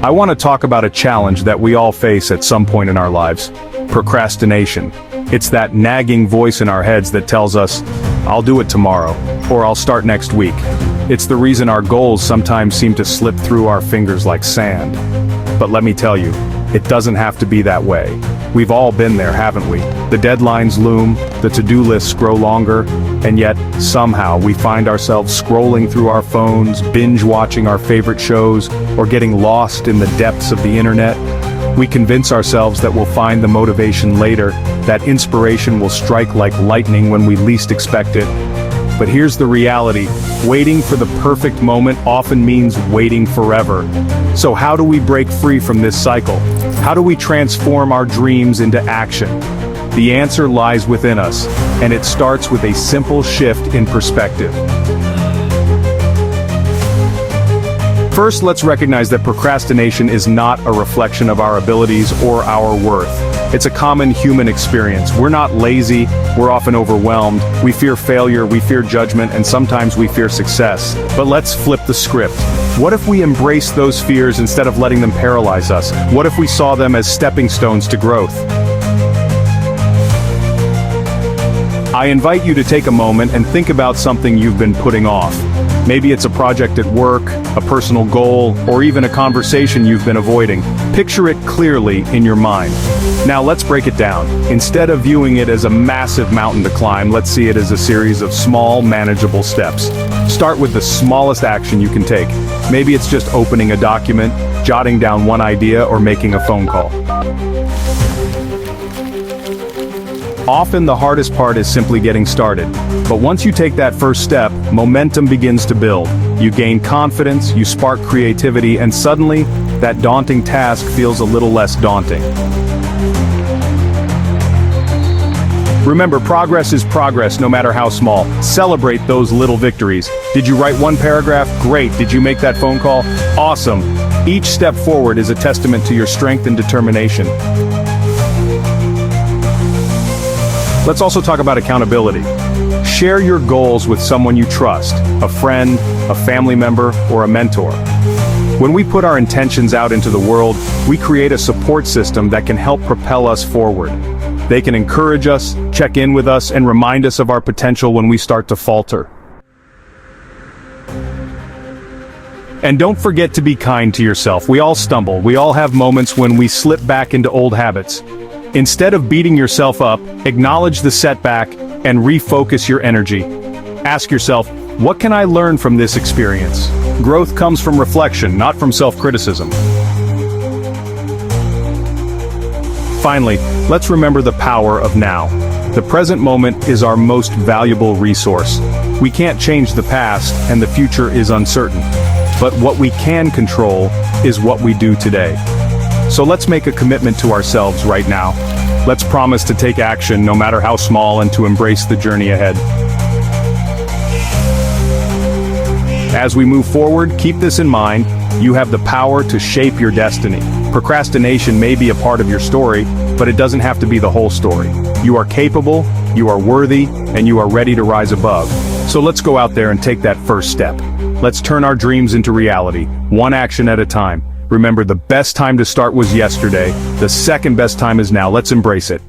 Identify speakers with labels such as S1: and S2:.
S1: I want to talk about a challenge that we all face at some point in our lives: procrastination. It's that nagging voice in our heads that tells us, "I'll do it tomorrow," or "I'll start next week." It's the reason our goals sometimes seem to slip through our fingers like sand. But let me tell you, it doesn't have to be that way. We've all been there, haven't we? The deadlines loom, the to-do lists grow longer, and yet, somehow, we find ourselves scrolling through our phones, binge-watching our favorite shows, or getting lost in the depths of the internet. We convince ourselves that we'll find the motivation later, that inspiration will strike like lightning when we least expect it. But here's the reality: waiting for the perfect moment often means waiting forever. So how do we break free from this cycle? How do we transform our dreams into action? The answer lies within us, and it starts with a simple shift in perspective. First, let's recognize that procrastination is not a reflection of our abilities or our worth. It's a common human experience. We're not lazy, we're often overwhelmed, we fear failure, we fear judgment, and sometimes we fear success. But let's flip the script. What if we embrace those fears instead of letting them paralyze us? What if we saw them as stepping stones to growth? I invite you to take a moment and think about something you've been putting off. Maybe it's a project at work, a personal goal, or even a conversation you've been avoiding. Picture it clearly in your mind. Now let's break it down. Instead of viewing it as a massive mountain to climb, let's see it as a series of small, manageable steps. Start with the smallest action you can take. Maybe it's just opening a document, jotting down one idea, or making a phone call. Often the hardest part is simply getting started. But once you take that first step, momentum begins to build. You gain confidence, you spark creativity, and suddenly, that daunting task feels a little less daunting. Remember, progress is progress, no matter how small. Celebrate those little victories. Did you write one paragraph? Great. Did you make that phone call? Awesome. Each step forward is a testament to your strength and determination. Let's also talk about accountability. Share your goals with someone you trust, a friend, a family member, or a mentor. When we put our intentions out into the world, we create a support system that can help propel us forward. They can encourage us, check in with us, and remind us of our potential when we start to falter. And don't forget to be kind to yourself. We all stumble. We all have moments when we slip back into old habits. Instead of beating yourself up, acknowledge the setback and refocus your energy. Ask yourself, what can I learn from this experience? Growth comes from reflection, not from self-criticism. Finally, let's remember the power of now. The present moment is our most valuable resource. We can't change the past, and the future is uncertain. But what we can control is what we do today. So let's make a commitment to ourselves right now. Let's promise to take action, no matter how small, and to embrace the journey ahead. As we move forward, keep this in mind: you have the power to shape your destiny. Procrastination may be a part of your story, but it doesn't have to be the whole story. You are capable, you are worthy, and you are ready to rise above. So let's go out there and take that first step. Let's turn our dreams into reality, one action at a time. Remember, the best time to start was yesterday. The second best time is now. Let's embrace it.